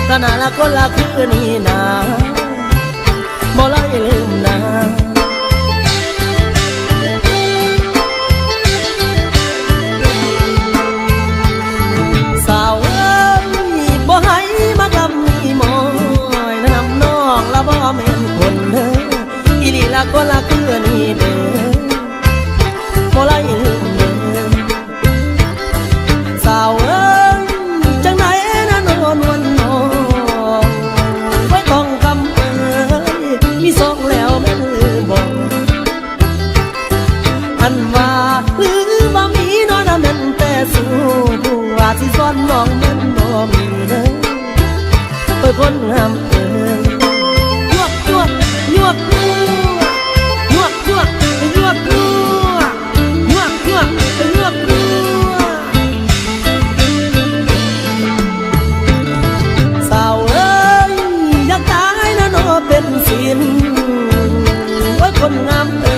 ก็น่าละคนละคือนี่นาบ่เลยลืมนาสาวเอ้ยบ่ให้มากำมีมอยนำน้องละบ่แม่นคนเด้ออีหลีละคนละคือนี่เด้อบ่เลยลืมเด้อสาวเอ้ยจังไหนนะนวลนวลน้องไว้ต้องคำเอ้ยมีสองแล้วแม่นบอกอันว่าหรือว่ามีน้อยนะแม่นแต่สู้ผู้ว่าสิซ้อนน้องแม่นบ่มีเด้อเอ้ยคนงามเอ้ยยวกยวกยวกยวกยวกยวกยวกยวกยวกสาวเอ้ยอยากตายนะน้อเป็นศิลไว้คนงามเอ้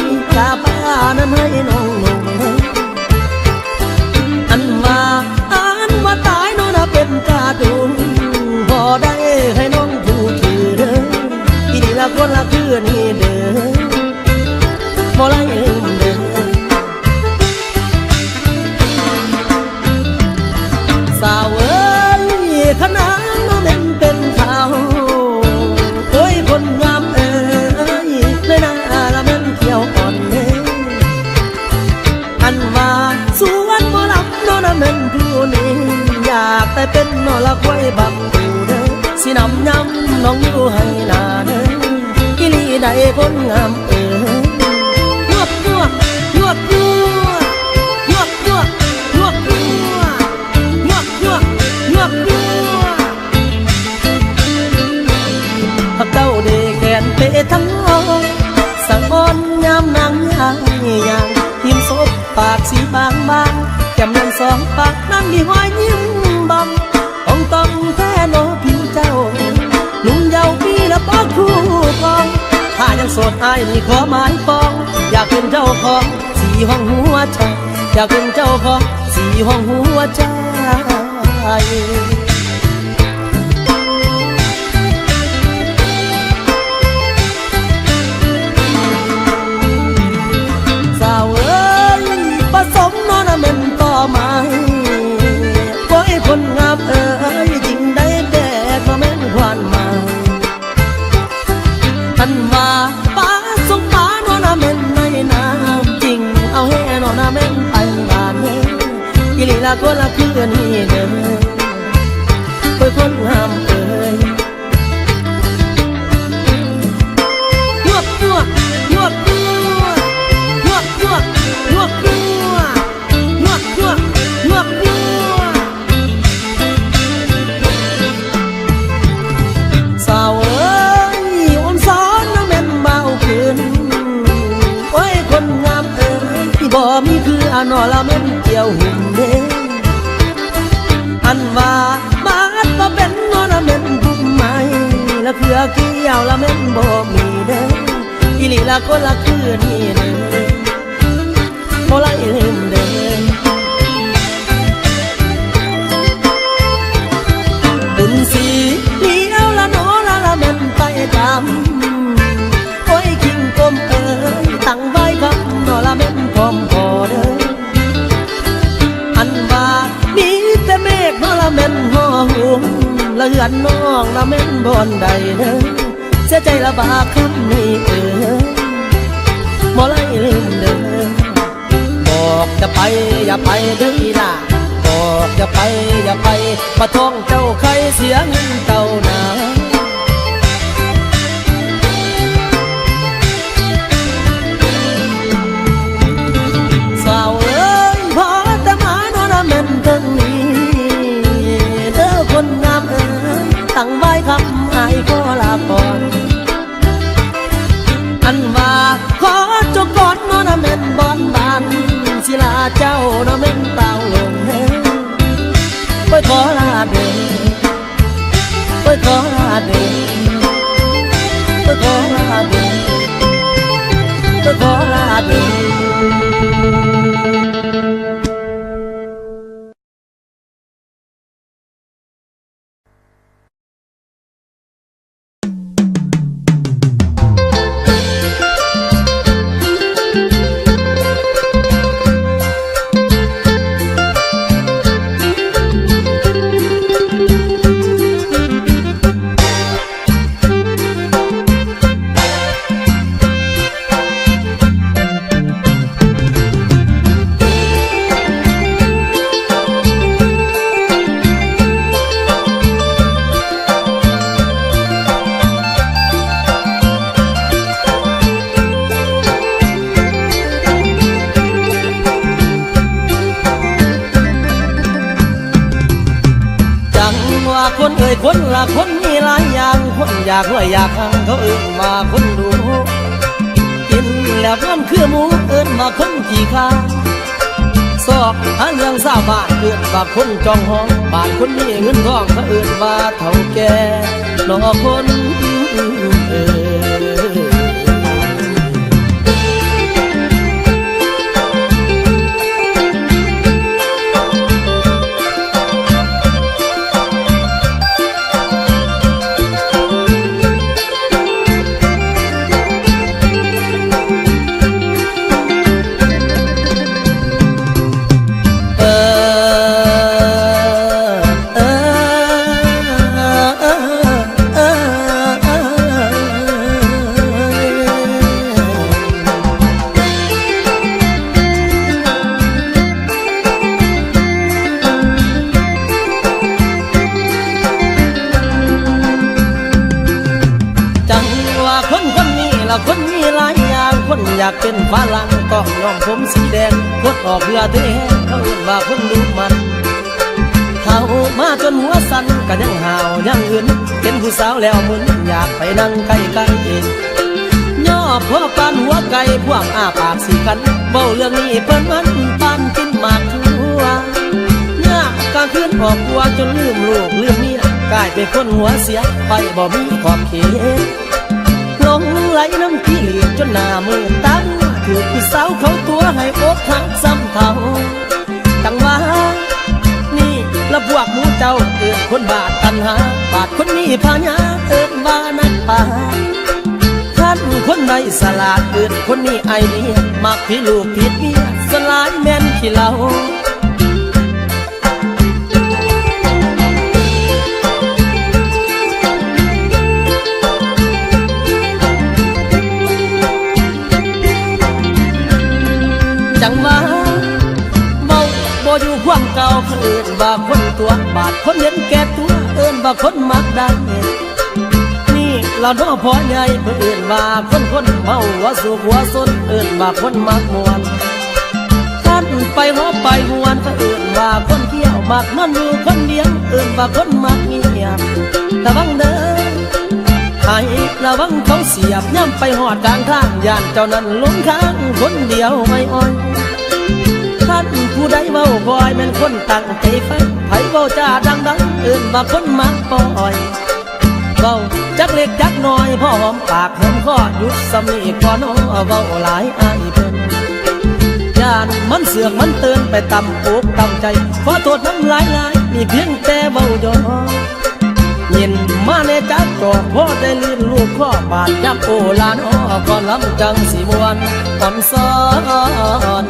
ยตาป้านั้นให้น้องลงอันว่าตายน้องน่ะเป็นกาดุงพอได้ให้น้องผู้ถือเด้ออีนี่ละคนละคือนี่เด้อบ่ไล่ลืมเด้อสาวเอ้ยขนาดน้องเป็นเขาเอ้ยคนงามเอ้ยเลยน่าละแม่นเขียวอ่อนเด้ออันว่าสวนบ่รับน้องน่ะแม่นผู้นี้อยากแต่เป็นน้อละควายบักอยู่เด้อสินำย้ำน้องอยู่ให้หน้าเด้ออีหลีใดคนงามเอ้ยยวกยวกยวกยวกยวกยวกยวกยวกยวกพักเต้าเดแขนเปทั้งห้องสังอ่อนยามนางยางหิมศพปากสีบางแก้มนั้นสองปากนั้นมีหอยยิ้มบำต้องแท้โนพี่เจ้าหนุ่มเยาว์มีละป้อคู่ครองถ้ายังโสดอายนี่ขอหมายปองอยากเป็นเจ้าของสี่ห้องหัวใจอยากเป็นเจ้าของสี่ห้องหัวใจสาวเอ้ยผสมน้อนะเป็นต่อไม้ไว้คนงามเอ้ยจริงได้แดดมาแม่นควันมาท่านว่าป้าสงป้าน้อนะแม่นในน้ำจริงเอาให้น้อนะแม่นไปบ้านเด้ออีหลีละคนละคือนี่เด้อเอ้ยคนงามเอ้ยยวกยวกยวกยวกยวกยวกยวกยวกยวกยวกสาวเอ้ยอ่อนซ้อนนะแม่นเบาขึ้นโอ้ยคนงามเอ้ยที่บ่มีคืออันนอละแม่นเกี่ยวหุ่นเด้อันว่ามาดก็เป็นนอละแม่นพุ่มไม้ละเพื่อเกี่ยวละแม่นบ่มีเด้ออีหลีละคนละคือนี่เด้อบ่ไล่ลืมเด้อบุญสีเลี้ยวละน้อละแม่นไปตามโอ้ยคิงกลมเอ้ยตั้งไว้ครับน้อละแม่นพร้อมพอเด้ออันว่ามีแต่เมฆน้อละแม่นห่อหุ้มละเหือนน้องละแม่นบอนใดเด้อเสียใจละบาคำนี้เอ้ยบ่ไล่ลืมเด้อบอกจะไปอย่าไปเด้ออีล่ะบอกอย่าไปมาท่องเจ้าใครเสียเงินเต่านาสาวเอ้ยพอแต่หมาโนนะแม่นเทิงนี้เด้อคนงามเอ้ยตั้งไว้คำอายขอลาก่อนอันว่าขอจบก่อนโนนะแม่นบอนบานศิลาเจ้านะแม่นเต่าลงเด้อไปขอลาเด้อไปขอลาเด้อไปขอลาเด้อไปขอลาเด้อ ว่าคนเอ่ยคนละคนมีหลายอย่างคนอยากรวยอยากหังเขาเอื่นมาคนดูกินแล้วมันคือหมูเอิ้นมาคนขี้ข้าสอบหาเรื่องสาวบ้านเอิ้นว่าคนจองห้องบ้านคนมีเงินทองเขาเอิ้นว่าเฒ่าแก่นอคนคนมีหลายอย่างคนอยากเป็นฝรั่งต้องยอมผมสีแดงคนออกเรือเทเขาเอื่นว่าคนดูมันเขามาจนหัวสั่นก็ยังห่าวยังเงินเป็นผู้สาวแล้วมึนอยากไปนั่งใกล้ๆเองย่อพ่อปานหัวไก่พวกอ้าปากสีกันเบ้าเรื่องนี้เพิ่นมันปานกินหมากทั่วยากกลางคืนออกตัวจนลืมลูกลืมเมียกลายเป็นคนหัวเสียไปบ่มีขอบเขตหลงไหลน้ำขี้เหลียจนหน้ามือตั้งถือผู้สาวเขาตัวให้อกหักซ้ำเท่าตั้งว่านี่ละพวกหมูเจ้าเอิ้นคนบาดตันหาบาดคนมีพญาเอิ้นว่านักป่าท่านคนใดสลาดเอิ้นคนนี้ไอเดียมักพี่ลูกผิดเมียสลายแม่นขี้เหล้าจังว่าเมาบ่อยู่ความเก่าคนอื่นว่าคนตัวบาดคนเห็นแก่ตัวเอิ้นว่าคนมักได้นี่เราน้อพอใหญ่เพื่นอื่นว่าคนเมาหัวสูบหัวซนเอิ้นว่าคนมักมวนท่านไปหอไปมวนเอิ้นว่าคนเที่ยวมักนอนอยู่คนเดียวเอิ้นว่าคนมักเงียบระวังเด้อให้ระวังเขาเสียบย่ำไปหอดกลางทางย่านเจ้านั้นลงข้างคนเดียวไม่อ่อยท่านผู้ใดเว้าคอยเป็นคนตั้งใจฟังไผเว้าจ้าดังเอิ้นว่าคนมักปล่อยเว้าจักเล็กจักน้อยพ่อหอมปากหอมคอหยุดสำนีก่อนเว้าหลายอายเพิ่นย่านมันเสือกมันเตือนไปต่ำอกต่ำใจขอโทษน้ำลายมีเพียงแต่เว้าย่อยินมาในจักจอกพ่อได้ลื่นลูกข้อบาดยับโอลานก่อนลำจังสีมวนคำสอน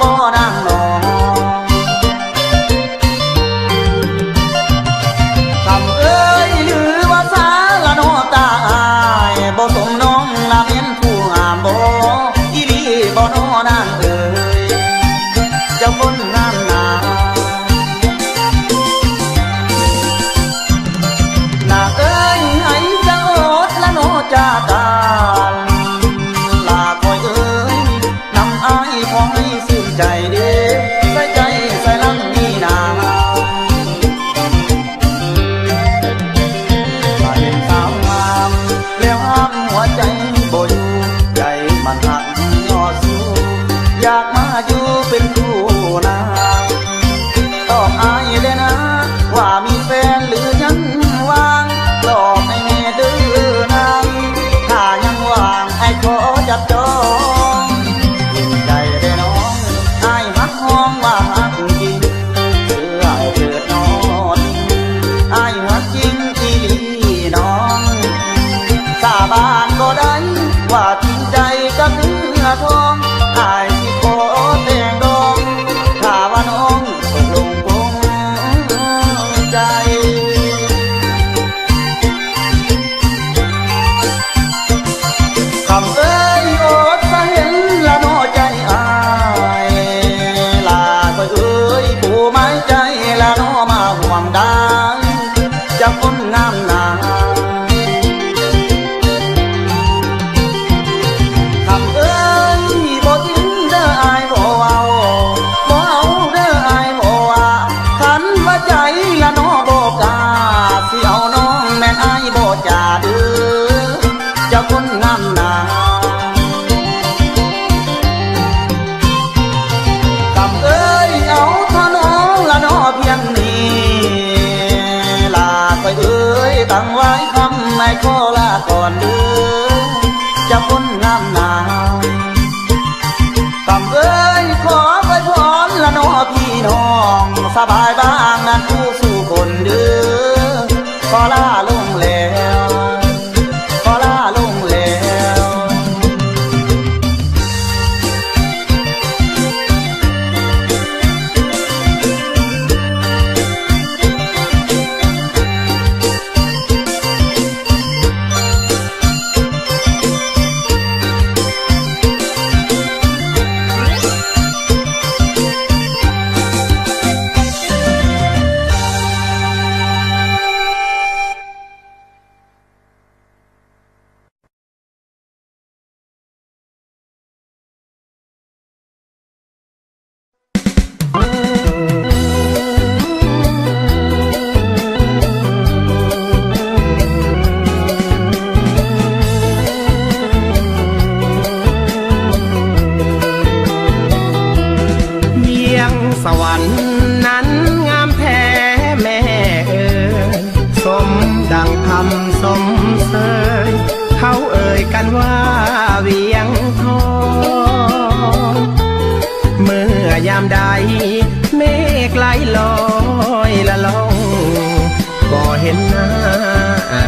บ่นางนองคำเอ้ยหรือว่าสาละโนตายบ่สมน้องละเมียนผู้งามบ่อีหลีบ่นอนางเอ้ยเจ้าคนงามนานาเอ้ยให้เจ้าอดละโนจาการลาคอยเอ้ยนำอ้ายพอให้ซื่นใจเด้ใส่ใจใส่ลังนี่นาว่าเห็นสาวงามแล้วห้ามหัวใจบ่อยู่ใจมันหักย่อสู้อยากมาอยู่เป็นคู่นางตอบอ้ายเลยนะว่ามีแฟนหรือยังว่างหลอกให้แม่ดื้อนางถ้ายังว่างไอ้ขอจับจองยินใจได้น้องไอ้ฮักห้องว่าฮักจริงเชื่อไอ้เถิดนอนไอ้ฮักจริงที่ลีน้องสาบานก็ได้ว่าจริงใจกับเนื้อทองไอ้ที่ขอแต่งดองถ้าว่าน้องตกลงปงใจคำเอ้ยอดสะเห็นละน้อใจอายลาก็เอ้ยผู้ไม้ใจละน้อมาห่วงได้จะคนงามนาคำเอ้ยบ่ทิ้งเด้ออายบ่เอาบ่เอาเด้ออายบ่ว่าคันว่าใจละน้อบ่กล้าสิเอาน้องแม่นอายบ่จ่าเด้อเจ้าคนงามนาคำเอ้ยเอาเท่าน้องละน้อเพียงนี้ลาไปเอ้ยตั้งไว้คำไม่ขอลาก่อนเด้อเจ้าคนงามนาคำเอ้ยขอไปพรละน้อพี่น้องสบายบ้างงานคู่สู่คนเด้อขอลาลงแล้วขอลาลงแล้ว ามใดเมฆไหลลอยละล่องบ่เห็นหน้า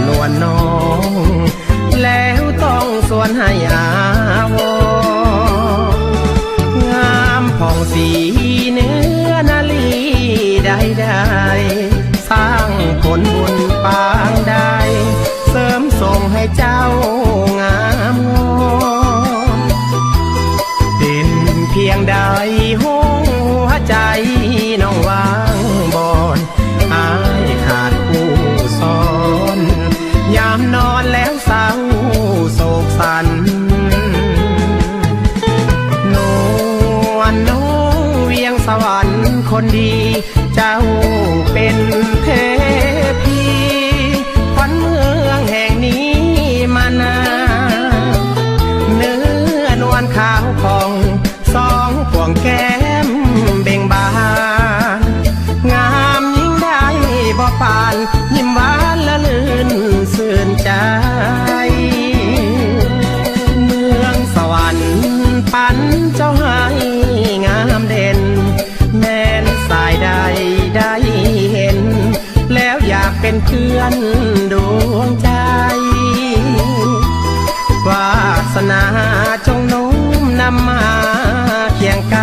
นวลน้องแล้วต้องส่วนให้อาวงามผ่องสีเนื้อนาลีใดๆสร้างผลบุญปางใดเสริมส่งให้เจ้างามงามเป็นเพียงใดหัวใจน้องวางบอนอายขาดผู้สอนยามนอนแล้วเศร้าโศกสันนวลน้องเวียงสวรรค์คนดีเจ้าเป็นเทพีขวัญเมืองแห่งนี้มานานเนื้อนวลขาวผ่องสองพวงแก้มเบ่งบานงามยิ่งได้บ่ปานยิ้มหวานละลื่นสื่นใจเมืองสวรรค์ปันเจ้าให้งามเด่นแม้นสายใดได้เห็นแล้วอยากเป็นเพื่อนดวงใจวาสนาจงโน้มนำมาเคียงไกล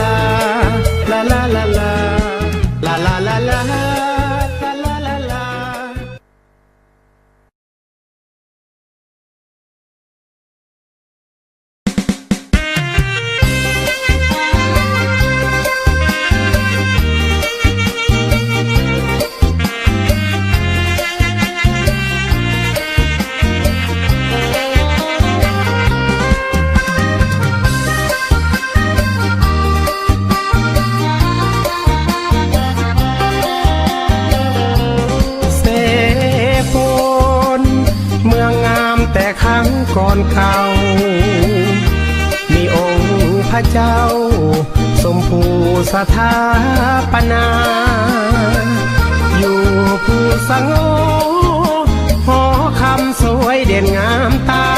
ลาลาลาลาลาลาลาลาลาลาลา แต่ครั้งก่อนเก่ามีองค์พระเจ้าสมภูสถาปนาอยู่ผู้สงบหอคำสวยเด่นงามตา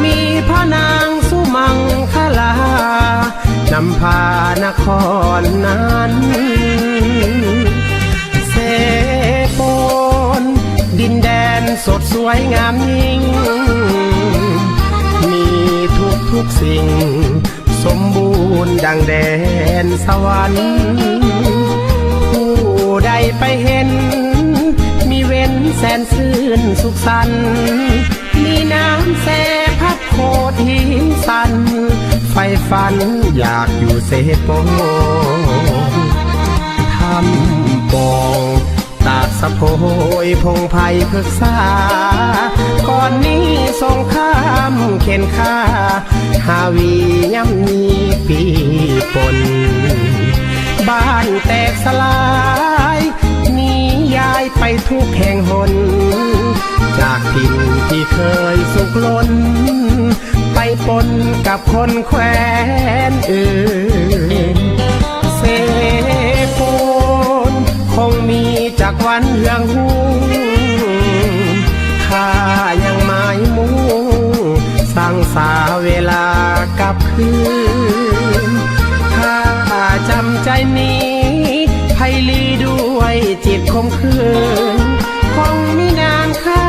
มีพระนางสุมังคลานำพานครนั้นเสปนดินแดนสดสวยงามยิ่งมีทุกสิ่งสมบูรณ์ดังแดนสวรรค์ผู้ใดไปเห็นมีเว้นแสนซื่นสุขสันต์มีน้ำแสพัดโคดหินสันไฟฝันอยากอยู่เสปงทำปองตากสะโพยพงไพ่พฤกษาก่อนนี้สงครามเข็นฆ่าหาวีย่ำมีปีปนบ้านแตกสลายหนีย้ายไปทุกแห่งหนจากถิ่นที่เคยสุขล้นไปปนกับคนแคว้นอื่นเสปนคงมีจากวันเรื่องหูข้ายังหมายมุ่งสร้างสาเวลากลับคืนข้าจำใจนี้ไพลีด้วยจิตคมคืนคงไม่นานข้า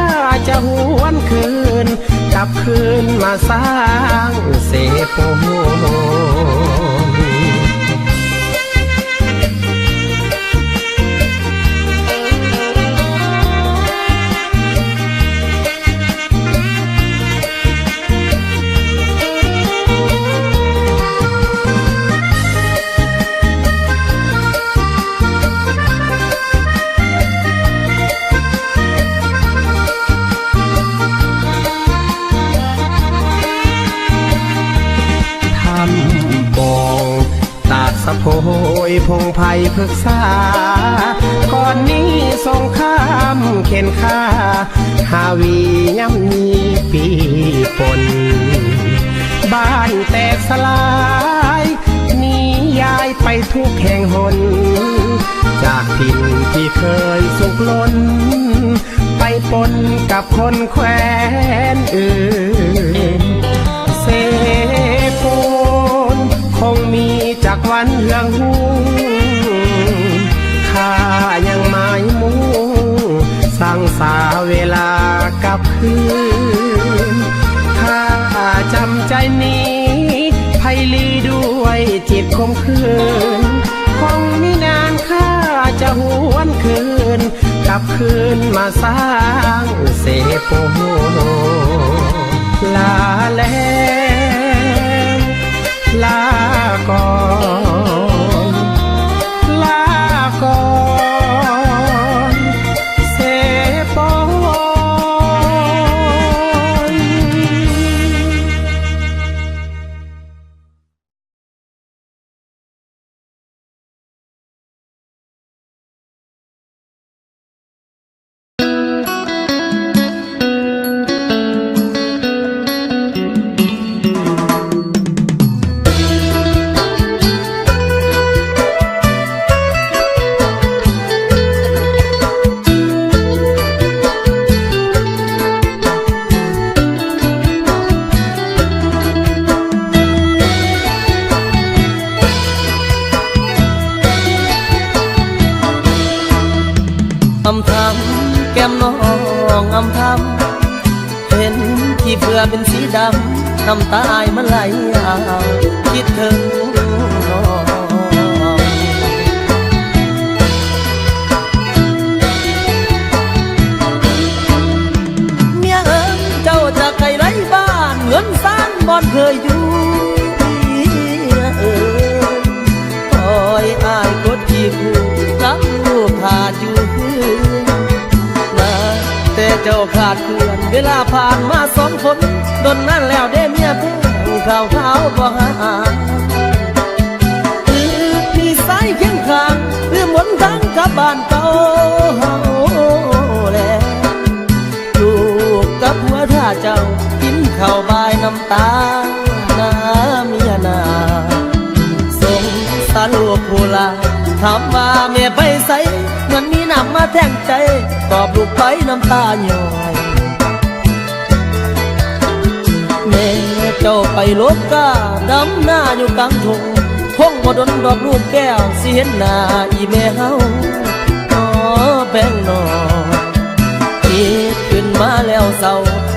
จะหวนคืนกลับคืนมาสร้างเสปนสะโพยพงไพ่พฤกษาก่อนนี้สงครามเข็นฆ่าหาวีย่ำมีปีปนบ้านแตกสลายหนีย้ายไปทุกแห่งหนจากถิ่นที่เคยสุขล้นไปปนกับคนแคว้นอื่นเสปนคงมีจากวันเรื่องหูข้ายังหมายมุ่งสร้างสาเวลากลับคืนข้าจำใจนี้ไพลีด้วยจิตคมคืนคงไม่นานข้าจะหวนคืนกลับคืนมาสร้างเสปนลาแล้วลาก่อนลาก่อนเสปนอำทำแก้มน้องอำทำเห็นที่เพื่อเป็นสีดำน้ำตาอายมันไหลยาวคิดถึงน้อง อยอายกดขี่คู่รับลูกขาดอยู่นะแต่เจ้าขาดเพื่อนเวลาผ่านมาสองคนดนนั่นแล้วได้เมียเพื่อนข่าวข่าวบ่หาพี่สายเคียงข้างเรื่องหนทางกลับบ้านเก่าแล้วลูกกับหัวท่าเจ้ากินข้าวบายน้ำตาน้าเมียนาสงสารลูกผู้ลาถามว่าแม่ไปใส่มันมีน้ำมาแทงใจตอบลูกไปน้ำตาหย่อยแม่เจ้าไปลบกาดำหน้าอยู่กลางทุ่งคงบ่ดนดอกลูกแก้วสิเห็นหน้าอีแม่เฮาแบ่งนอคิดขึ้นมาแล้วเศร้า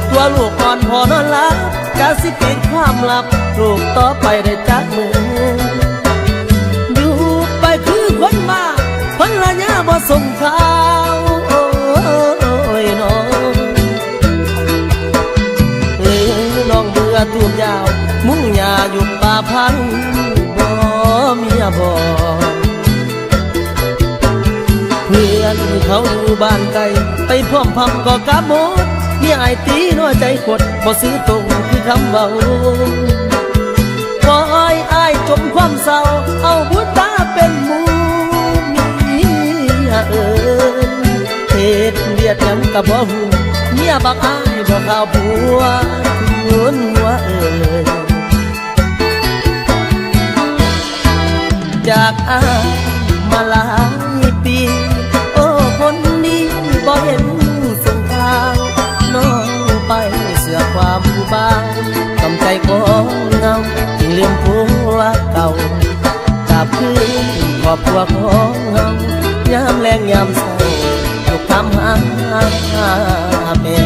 ตัวลูกอ่อนพอนอนหลับจะสิปิดความลับลูกต่อไปได้จักมืออยู่ไปคือคนมาภรรยาบ่ส่งข่าวโอ้ยน้องหรือน้องเบื่อตูมยาวมุ่งหญ้าอยู่ป่าพังบ่เมียบ่เพื่อนเขาอยู่บ้านไกลไปพร้อมพำก็กะหมดเมียไอตีน้อยใจขดบ่ซื้อตรงคือคำเบาบ่อ้ายจมความเศร้าเอาบุญตาเป็นหมู่เมียเหตุเวียดหยังกะบ่ฮู้เมียบักอ้ายบ่ข่าวผัวทุนหัวจากอ้ายมาหลายปีโอ้คนนี้บ่เห็นส่งทางน้องไปเสือความผู้บ้างทำใจของเงาจึงลืมผัวเก่ากลับคืนครอบครัวของเฮายามแรงยามเศร้าลูกทำหาแม่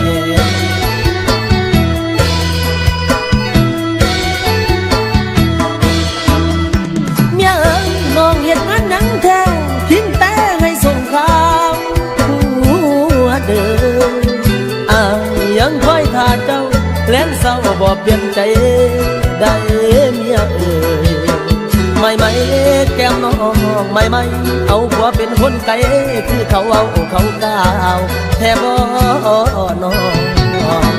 น้องเห็นงานหนังแท้ทิ้งแต่ให้ส่งข่าวหัวเดิมยังคอยท่าเจ้าแล้งเศร้าบ่เปลี่ยนใจได้เมียไม่แก้มน้องไม่เอาผัวเป็นคนไกลคือเขาเอาเขาก้าวแทบบ่น้อง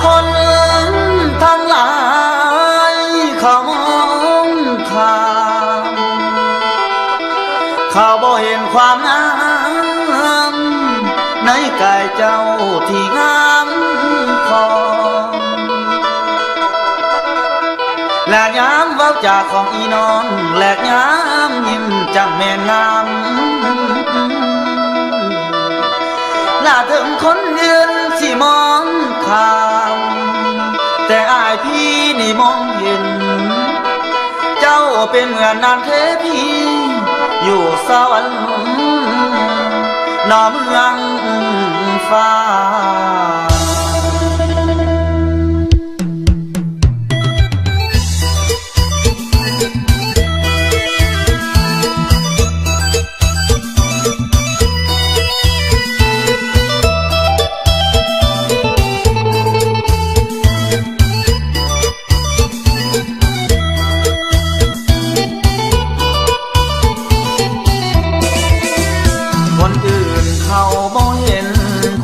คนทั้งหลายเขามองข้ามเขาบ่เห็นความงามในกายเจ้าที่งามของแหลกย้ำเว้าจากของอีน้องแหลกย้ำยิ้มจากแม่งามลาถึงคนยืนสิมองข้ามแต่อายพี่นี่มองเห็นเจ้าเป็นเหมือนนางเทพีอยู่สวรรค์นอเมืองฟ้า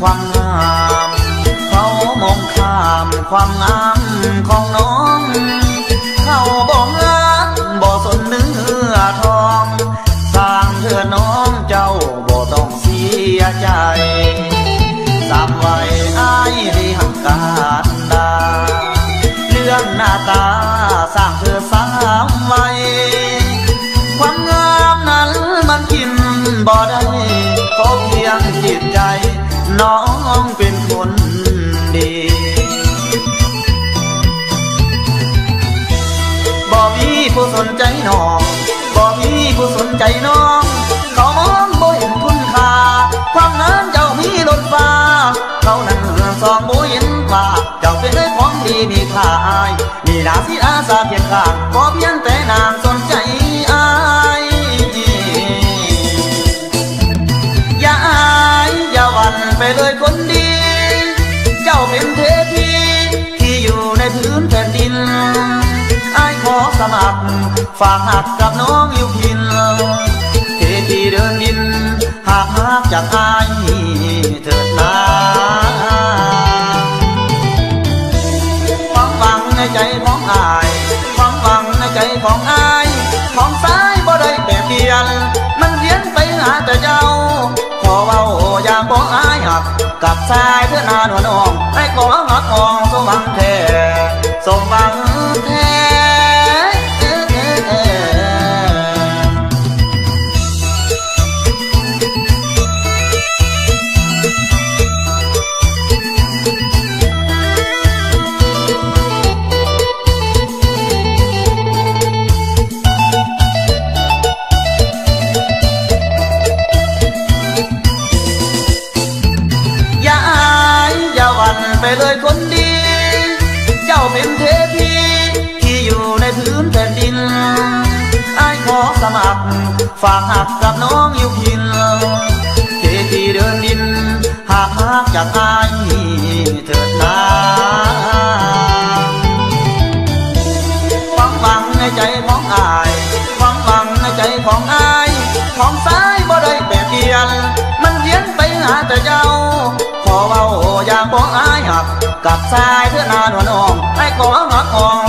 ความงามเขามองข้ามความงามของน้องเขาบอกงามบ่สนเนื้อทองสร้างเธอน้องเจ้าบ่ต้องเสียใจสามวัยอ้ายได้หักการดาเรื่องหน้าตาสร้างเธอสามวัยความงามนั้นมันกินบ่ได้ขอเพียงจิตใจน้องเป็นคนดีบ่มีผู้สนใจน้องบ่มีผู้สนใจน้องเขามองบ่เห็นคุณค่า ดาสิอาสาเพียงข้างขอเพียงแต่นางสนใจอายอย่าอายอย่าหวั่นไปเลยคนดี เจ้าเป็นเทพีที่อยู่ในพื้นแผ่นดินอายขอสมัครฝากหักกับน้องอยู่พินเทพีเดินดินหากหักจากอายเถิดนาความหวังในใจของอายความหวังในใจของอายของซ้ายบ่ได้แต่เพียนมันเพี้ยนไปหาแต่เจ้าขอเว้าอย่างบ่อายหักกับชายเพื่อนานวลน้องให้ขอหักของสมหวังแท้สมหวังแท้ไปเลยคนดี เจ้าเป็นเทพีที่อยู่ในพื้นแผ่นดินอายขอสมัครฝากหักกับน้องอยู่พินเทพีเดินดินหากหักจากอายเถิดนาความหวังในใจของอายความหวังในใจของอายของซ้ายบ่ได้แปรเปลี่ยนมันเพี้ยนไปหาแต่เจ้าขอเว้าอย่างบ่อายหักกับชายเพื่อนานวลน้องให้ขอหักของ